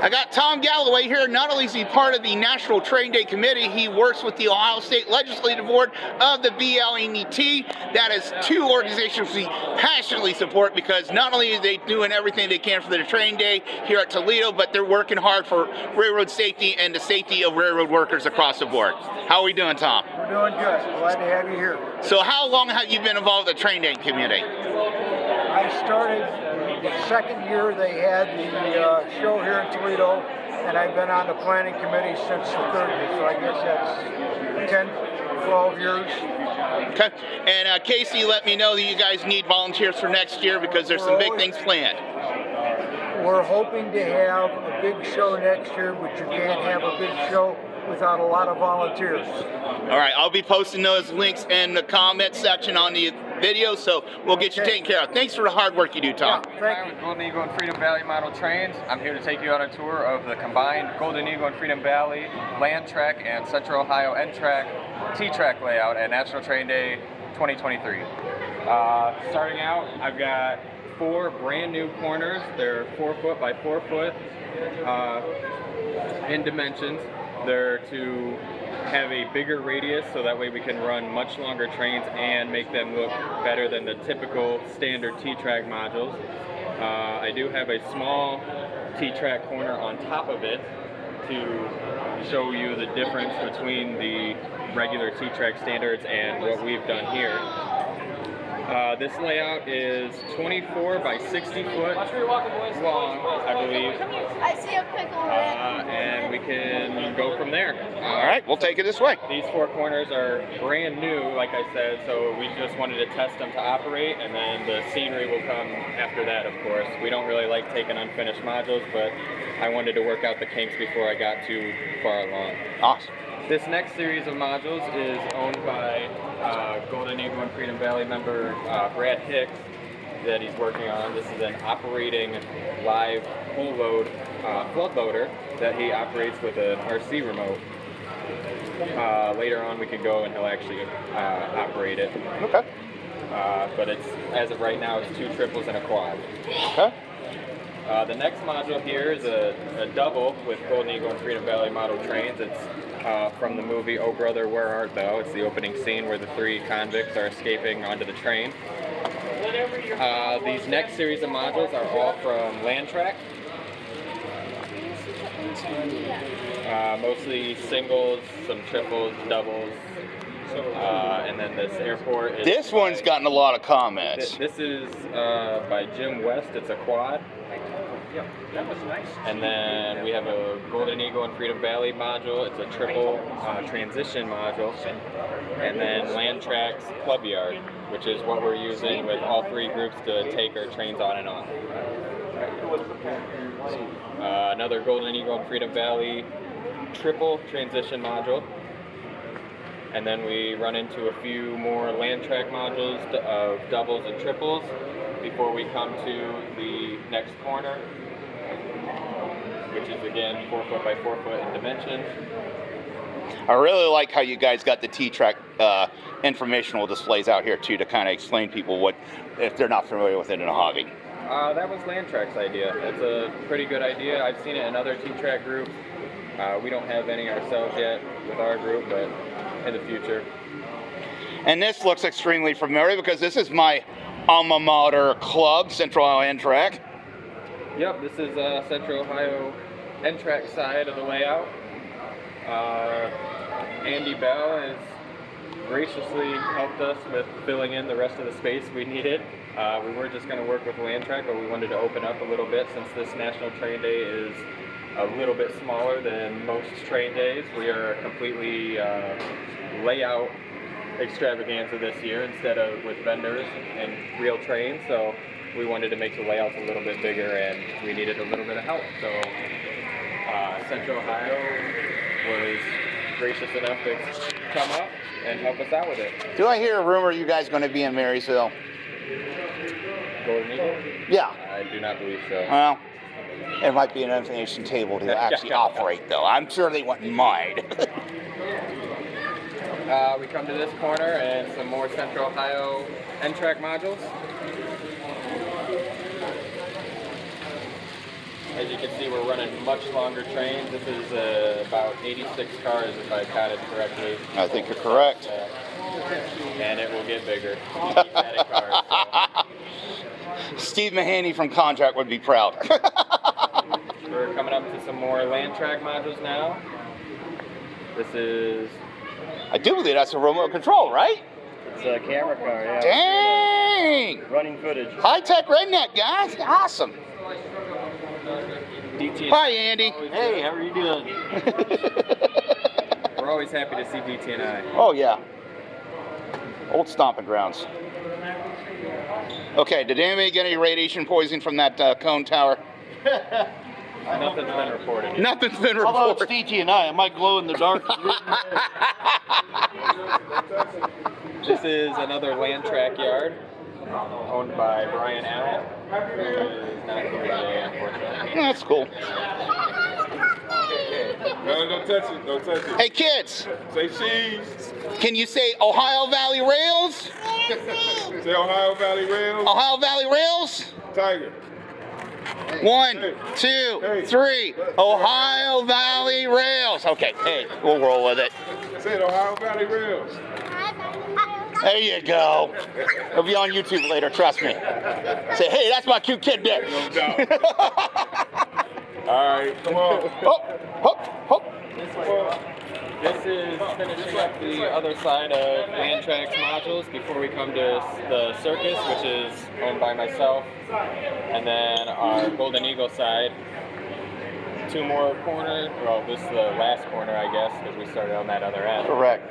I got Tom Galloway here. Not only is he part of the National Train Day Committee, he works with the Ohio State Legislative Board of the BLNET. That is two organizations we passionately support because not only are they doing everything they can for the train day here at Toledo, but they're working hard for railroad safety and the safety of railroad workers across the board. How are we doing, Tom? We're doing good. Glad to have you here. So how long have you been involved with the train day committee? I started the second year they had the show here in Toledo, and I've been on the planning committee since the third year, so I guess that's 10, 12 years. Okay. And Casey let me know that you guys need volunteers for next year because there's some big things planned. We're hoping to have a big show next year, but you can't have a big show without a lot of volunteers. All right, I'll be posting those links in the comment section on the video, so we'll get you taken care of. Thanks for the hard work you do, Tom. Hi, with Golden Eagle and Freedom Valley Model Trains. I'm here to take you on a tour of the combined Golden Eagle and Freedom Valley Land Track and Central Ohio N Track T-Track layout at National Train Day 2023. Starting out, I've got 4 brand new corners. They're 4 foot by 4 foot in dimensions. They're to have a bigger radius so that way we can run much longer trains and make them look better than the typical standard T-track modules. I do have a small T-track corner on top of it to show you the difference between the regular T-track standards and what we've done here. This layout is 24 by 60 foot long, I believe. I see a pickle and we can go from there. All right, we'll take it this way. These 4 corners are brand new, like I said, so we just wanted to test them to operate, and then the scenery will come after that, of course. We don't really like taking unfinished modules, but I wanted to work out the kinks before I got too far along. Awesome. This next series of modules is owned by Golden Eagle and Freedom Valley member Brad Hicks that he's working on. This is an operating live full load flood loader that he operates with an RC remote. Later on we could go and he'll actually operate it. Okay. But it's, as of right now, it's 2 triples and a quad. Okay. The next module here is a double with Golden Eagle and Freedom Valley model trains. It's from the movie Oh Brother, Where Art Thou? It's the opening scene where the 3 convicts are escaping onto the train. These next series of modules are all from Land Track. Mostly singles, some triples, doubles. And then this airport is... This one's gotten a lot of comments. This is by Jim West. It's a quad. Yeah, that was nice. And then we have a Golden Eagle and Freedom Valley module. It's a triple transition module. And then Land Track's Club Yard, which is what we're using with all 3 groups to take our trains on and off. Another Golden Eagle and Freedom Valley triple transition module. And then we run into a few more Land Track modules of doubles and triples before we come to the next corner, which is again 4 foot by 4 foot in dimensions. I really like how you guys got the T-track informational displays out here too to kind of explain people what, if they're not familiar with it in a hobby. That was Land Track's idea. It's a pretty good idea. I've seen it in other T-track groups. We don't have any ourselves yet with our group, but in the future. And this looks extremely familiar because this is my alma mater club, Central Ohio N Track. Yep, this is Central Ohio N Track side of the layout. Andy Bell has graciously helped us with filling in the rest of the space we needed. We were just going to work with Land Track, but we wanted to open up a little bit since this National Train Day is a little bit smaller than most train days. We are a completely layout extravaganza this year instead of with vendors and real trains, so we wanted to make the layouts a little bit bigger and we needed a little bit of help. So Central Ohio was gracious enough to come up and help us out with it. Do I hear a rumor you guys are going to be in Marysville? Golden Eagle? Yeah. I do not believe so. Well, there might be an information table to actually operate, though. I'm sure they wouldn't mind. We come to this corner and some more Central Ohio N-Track modules. As you can see, we're running much longer trains. This is about 86 cars, if I counted correctly. I think you're correct. And it will get bigger. Keep adding cars, so. Steve Mahaney from Contract would be proud. We're coming up to some more land track modules now. This is... I do believe that's a remote control, right? It's a camera car, yeah. Dang! Running footage. High-tech redneck, guys. Awesome. DT. Hi, Andy. Hey, how are you doing? We're always happy to see DT&I. Oh, yeah. Old stomping grounds. Okay, did anybody get any radiation poisoning from that cone tower? Nothing's been reported. Nothing's been reported. Although it's DT&I, it might glow in the dark. This is another land track yard owned by Brian Allen, who is not here today, unfortunately. That's cool. No, don't touch it. Don't touch it. Hey, kids, Say cheese. can you say Ohio Valley Rails? Say Ohio Valley Rails. Ohio Valley Rails? Tiger. 1, 2, 3. Ohio Valley Rails. Okay, hey, we'll roll with it. Say it, Ohio Valley Rails. There you go. It'll be on YouTube later, trust me. Say, hey, that's my cute kid there. No doubt. All right, come on. Hop, hop, hop. This is finishing up the other side of land tracks modules before we come to the circus, which is owned by myself, and then our Golden Eagle side. 2 more corners. Well, this is the last corner, I guess, because we started on that other end. Correct.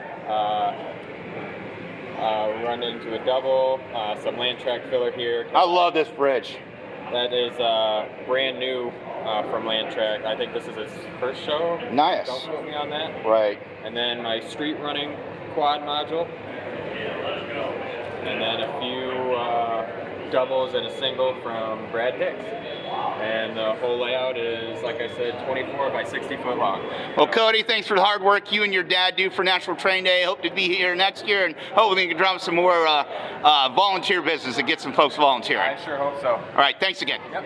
Run into a double, some land track filler here. I love this bridge. That is brand new from Land Track. I think this is its first show. Nice. Don't quote me on that. Right. And then my street running quad module. And then a few doubles and a single from Brad Hicks. And the whole layout is, like I said, 24 by 60 foot long. Well, Cody, thanks for the hard work you and your dad do for National Train Day. Hope to be here next year, and hopefully we can drum some more volunteer business and get some folks volunteering. I sure hope so. All right, thanks again. Yep.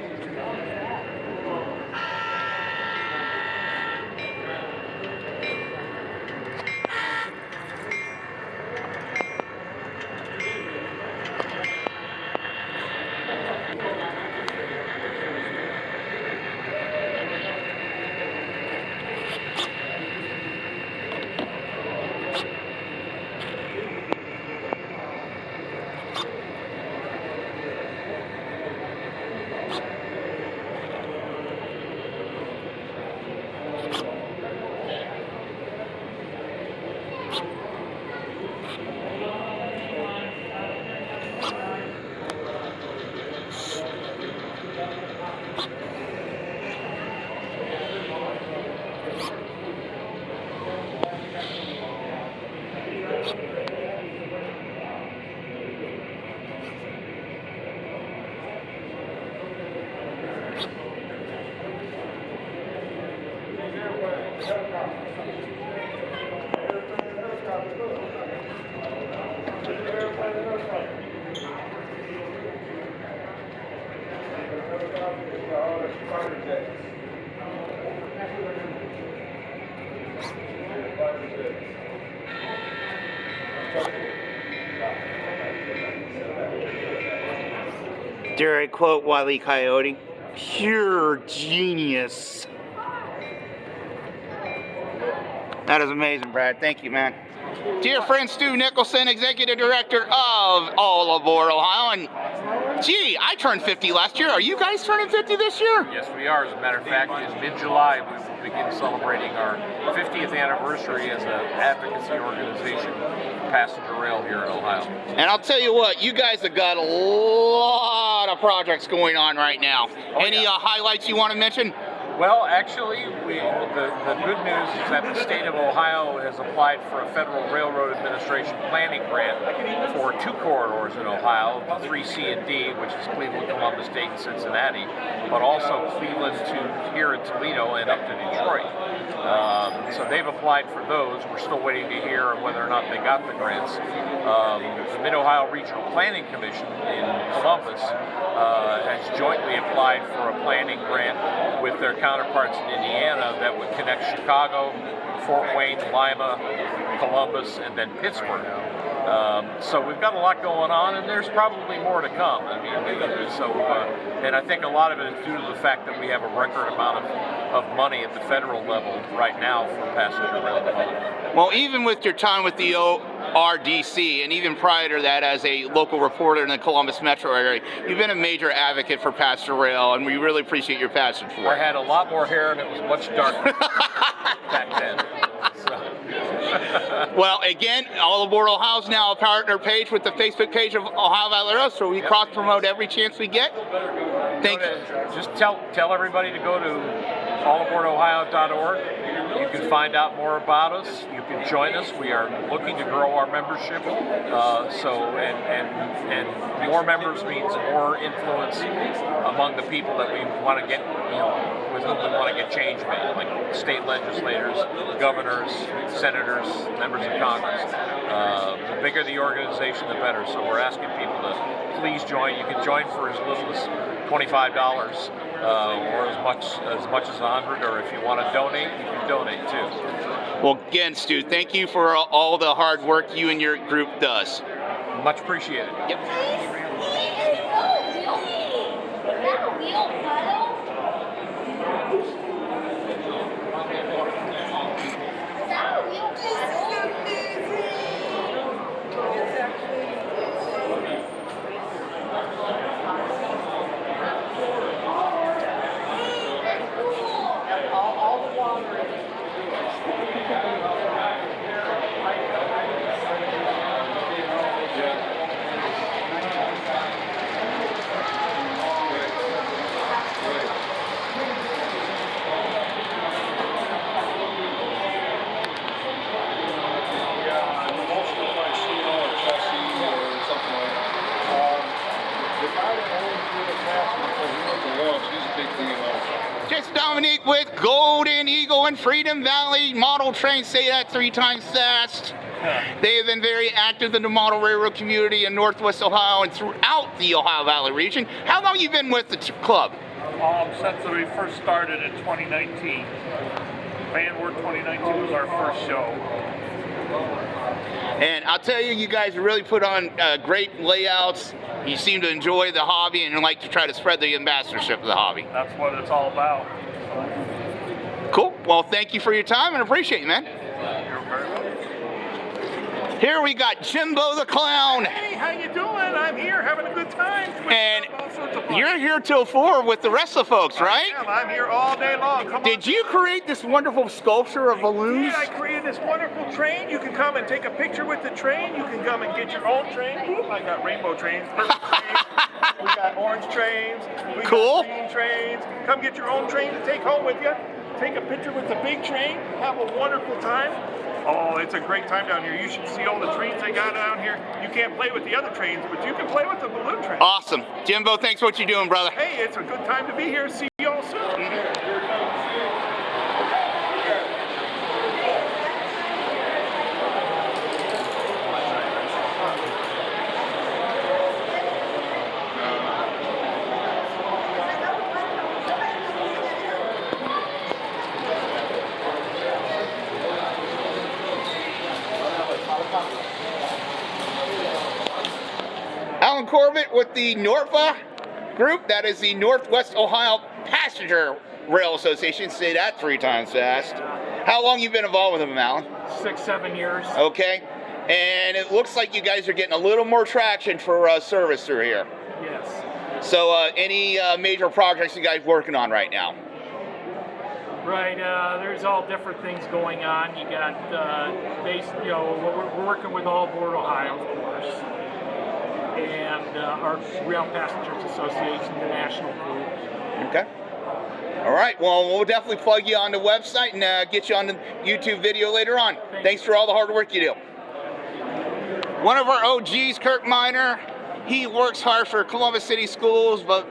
Dare I quote Wile E. Coyote? Pure genius. That is amazing, Brad. Thank you, man. Dear friend Stu Nicholson, Executive Director of All Aboard Ohio, and gee, I turned 50 last year. Are you guys turning 50 this year? Yes, we are. As a matter of fact, in mid-July, we will begin celebrating our 50th anniversary as an advocacy organization, passenger rail here in Ohio. And I'll tell you what, you guys have got a lot of projects going on right now. Any highlights you want to mention? Well, actually, the good news is that the state of Ohio has applied for a Federal Railroad Administration planning grant for 2 corridors in Ohio, 3C and D, which is Cleveland, Columbus, Dayton, Cincinnati, but also Cleveland to here in Toledo and up to Detroit. So they've applied for those. We're still waiting to hear whether or not they got the grants. The Mid-Ohio Regional Planning Commission in Columbus has jointly applied for a planning grant with their counterparts in Indiana that would connect Chicago, Fort Wayne, Lima, Columbus, and then Pittsburgh. So we've got a lot going on, and there's probably more to come. I mean, and I think a lot of it is due to the fact that we have a record amount of money at the federal level right now for passenger rail development. Well, even with your time with the RDC, and even prior to that as a local reporter in the Columbus metro area, you've been a major advocate for passenger rail, and we really appreciate your passion for it. I had a lot more hair, and it was much darker back then. Well, again, All Aboard Ohio is now a partner page with the Facebook page of Ohio Valley Rail, so we cross-promote every chance we get. Thank you. Just tell everybody to go to allaboardohio.org. You can find out more about us. You can join us. We are looking to grow our membership. And more members means more influence among the people that we want to get, with whom we want to get change made, like state legislators, governors, senators, members of Congress. The bigger the organization, the better. So we're asking people to please join. You can join for as little as $25 or as much as $100, or if you want to donate, you can donate too. Well, again, Stu, thank you for all the hard work you and your group does. Much appreciated. Yep. Just Dominique with Golden Eagle and Freedom Valley Model Train. Say that 3 times fast. They have been very active in the model railroad community in Northwest Ohio and throughout the Ohio Valley region. How long have you been with the club? Since we first started in 2019. Vanward 2019 was our first show. And I'll tell you, you guys really put on great layouts. You seem to enjoy the hobby and like to try to spread the ambassadorship of the hobby. That's what it's all about. Cool. Well, thank you for your time and appreciate you, man. You're very welcome. Here we got Jimbo the Clown. Hey, how you doing? I'm here having a good time. And you're here till 4 with the rest of the folks, right? I'm here all day long. Come Did you create this wonderful sculpture of balloons? Yeah, I created this wonderful train. You can come and take a picture with the train. You can come and get your own train. Oop, I got rainbow trains, purple trains. We got orange trains. We Cool. got green trains. Come get your own train to take home with you. Take a picture with the big train. Have a wonderful time. Oh, it's a great time down here. You should see all the trains they got down here. You can't play with the other trains, but you can play with the balloon train. Awesome. Jimbo, thanks for what you're doing, brother. Hey, it's a good time to be here. See you all soon. Alan Corbett with the NORFA group. That is the Northwest Ohio Passenger Rail Association. Say that 3 times fast. How long you been involved with them, Alan? 6, 7 years. Okay. And it looks like you guys are getting a little more traction for service through here. Yes. So any major projects you guys working on right now? Right, there's all different things going on. You got, we're working with All Aboard Ohio, of course, and our Rail Passengers Association, the national group. Okay. All right, well, we'll definitely plug you on the website and get you on the YouTube video later on. Thanks for all the hard work you do. One of our OGs, Kirk Miner, he works hard for Columbus City Schools, but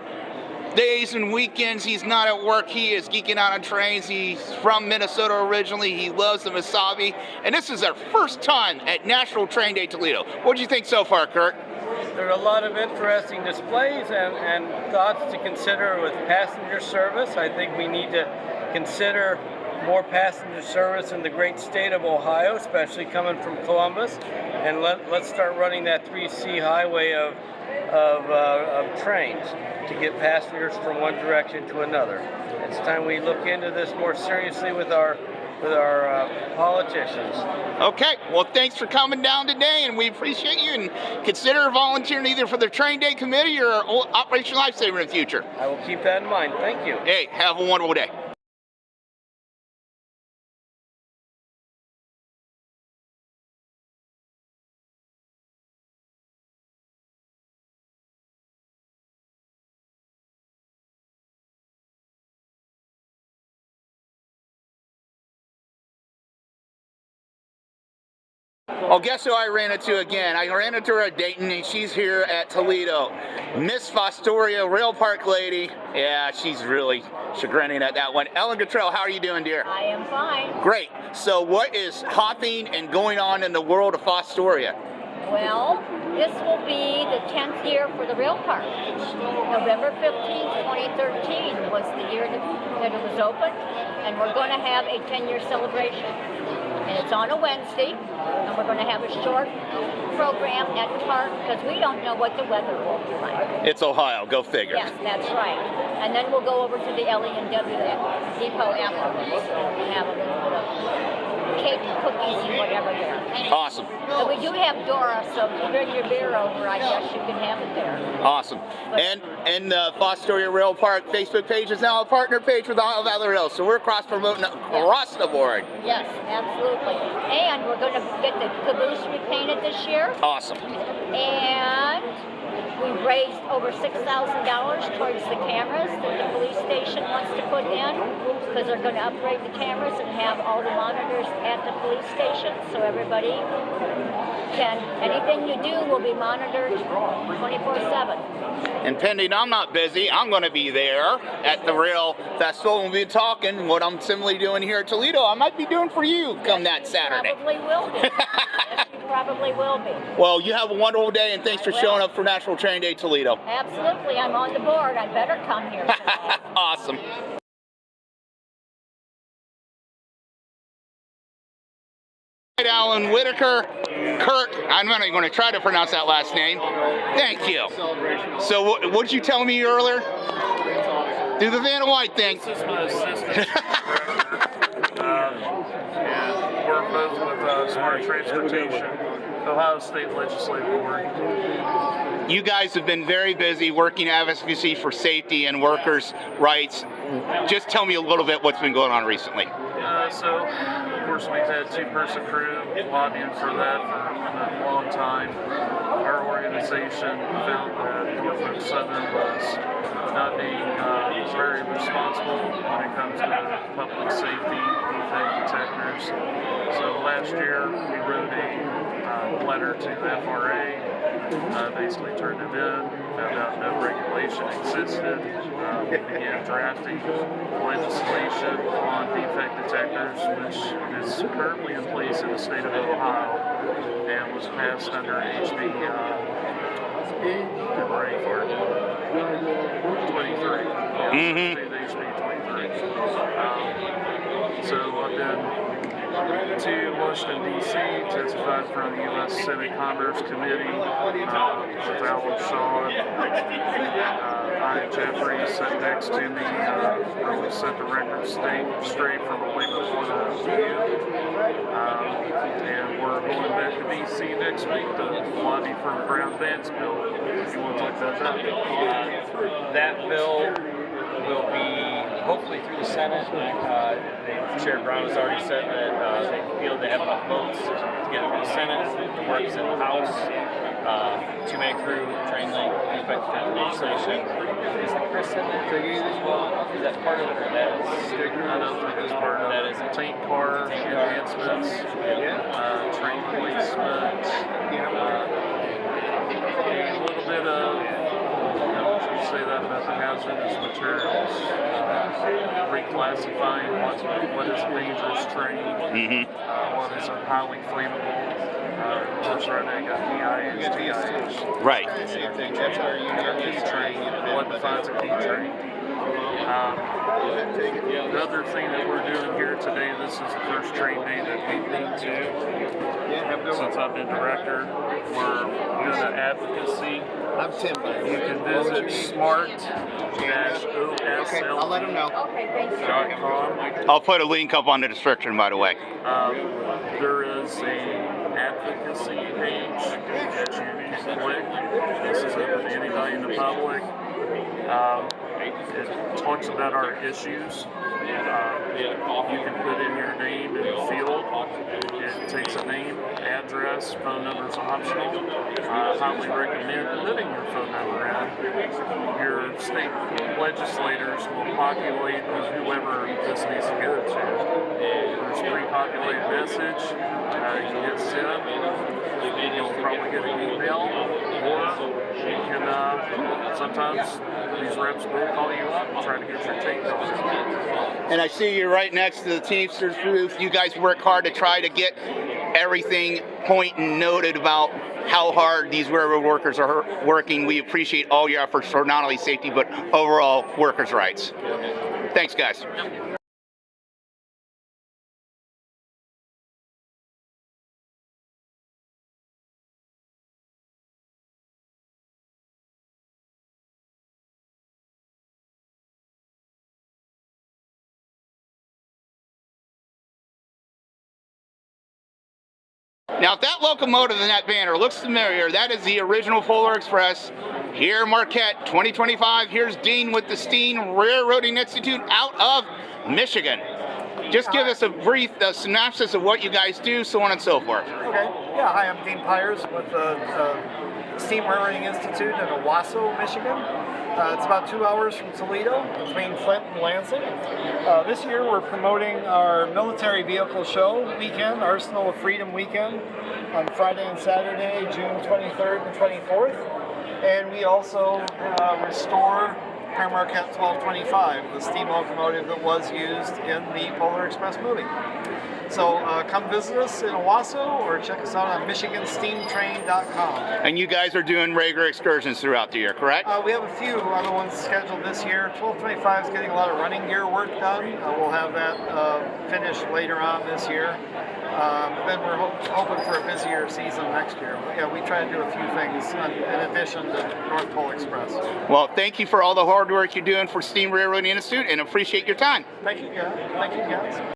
days and weekends he's not at work. He is geeking out on trains. He's from Minnesota originally. He loves the Misabi. And this is our first time at National Train Day Toledo. What do you think so far, Kirk? There are a lot of interesting displays and thoughts to consider with passenger service. I think we need to consider more passenger service in the great state of Ohio, especially coming from Columbus. And let's start running that 3C highway of trains to get passengers from one direction to another. It's time we look into this more seriously with our politicians. Okay, well, thanks for coming down today, and we appreciate you, and consider volunteering either for the Train Day Committee or Operation Lifesaver in the future. I will keep that in mind. Thank you. Hey, have a wonderful day. Oh, guess who I ran into again? I ran into her at Dayton, and she's here at Toledo. Miss Fostoria, Rail Park lady. Yeah, she's really chagrining at that one. Ellen Cottrell, how are you doing, dear? I am fine. Great. So what is hopping and going on in the world of Fostoria? Well, this will be the 10th year for the rail park. November 15th, 2013 was the year that it was opened, and we're going to have a 10-year celebration. And it's on a Wednesday, and we're going to have a short program at the park because we don't know what the weather will be like. It's Ohio, go figure. Yes, that's right. And then we'll go over to the LE&W depot afterwards and have a little bit of cake, cookies, and whatever there. Awesome. But we do have Dora, so if you bring your beer over, I guess you can have it there. Awesome. And the Fostoria Rail Park Facebook page is now a partner page with Ohio Valley Rail, so we're cross-promoting across the board. Yes, absolutely. And we're going to get the caboose repainted this year. Awesome. And we've raised over $6,000 towards the cameras that the police station wants to put in, because they're going to upgrade the cameras and have all the monitors at the police station, so everybody can, anything you do will be monitored 24/7. And pending I'm not busy, I'm going to be there at the Rail Festival, and we'll be talking what I'm similarly doing here at Toledo. I might be doing for you come that Saturday. Probably will be. Yes, you probably will be. Well, you have a wonderful day, and thanks for showing up for National Train Day Toledo. Absolutely, I'm on the board. I better come here. Awesome. Alan Whitaker, Kirk, I'm not even going to try to pronounce that last name. Thank you. So what did you tell me earlier? Do the Van White thing. This is my assistant. And we're both with Smart Transportation, Ohio State Legislative Board. You guys have been very busy working advocacy for safety and workers' rights. Just tell me a little bit what's been going on recently. So, of course, we've had two-person crew lobbying for that for a long time. Our organization felt that Norfolk Southern was not being very responsible when it comes to public safety, defect detectors. So last year, we wrote a letter to FRA, basically turned it in, found out no regulation existed. We began drafting legislation on defect detectors, which is currently in place in the state of Ohio and was passed under HB 23. HB 23. So I've been to Washington, D.C., testified from the U.S. Senate Commerce Committee with Alan Shaw. Ryan Jeffries sat next to me, really set the record straight from a labor point of view. And we're going back to D.C. next week to lobby for a Brown Vance bill. If you want to look that up. That bill will be hopefully through the Senate. Chair Brown has already said that they feel they have enough votes to get it through the Senate. The work's in the House. Two-man crew, train link, defect legislation Is the Chris in there as well? Is that part of it or that is? I don't think it's part of That it. is Tank car enhancements, train placement, a little bit of, say that about the hazardous materials, reclassifying what is a dangerous train, what is a highly flammable. Of course, right now you got PIH, TIH. Right. Same thing. That's where you got key train. What defines a key train? The other thing that we're doing here today, this is the first train day that we've been to since I've been director. We're doing an advocacy. I'm Tim. You can visit smart-osl.com. I'll let him know. Okay, thank you. I'll put a link up on the description, by the way. There is a advocacy page that you can click. This is open to anybody in the public. It talks about our issues. You can put in your name in the field. It takes a name, address, phone number is optional. I highly recommend putting your phone number in. Your state legislators will populate with whoever this needs to go to. There's a pre-populated message. You hit send. You'll probably get an email, or you can sometimes these reps will call you up and try to get your take on it. And I see you're right next to the Teamsters booth. You guys work hard to try to get everything point and noted about how hard these railroad workers are working. We appreciate all your efforts for not only safety, but overall workers' rights. Thanks, guys. Now, if that locomotive in that banner looks familiar, that is the original Polar Express. Here, Marquette, 2025. Here's Dean with the Steam Railroading Institute out of Michigan. Just give us a brief synopsis of what you guys do, so on and so forth. Okay. Yeah, hi, I'm Dean Pyers with the Steam Railroading Institute in Owasso, Michigan. It's about 2 hours from Toledo, between Flint and Lansing. This year we're promoting our military vehicle show weekend, Arsenal of Freedom weekend, on Friday and Saturday, June 23rd and 24th. And we also restore Marquette 1225, the steam locomotive that was used in the Polar Express movie. So come visit us in Owasso or check us out on MichiganSteamTrain.com. And you guys are doing regular excursions throughout the year, correct? We have a few other ones scheduled this year. 1225 is getting a lot of running gear work done. We'll have that finished later on this year. Then we're hoping for a busier season next year. But yeah, we try to do a few things in addition to North Pole Express. Well, thank you for all the hard work you're doing for Steam Railroading Institute, and appreciate your time. Thank you, guys.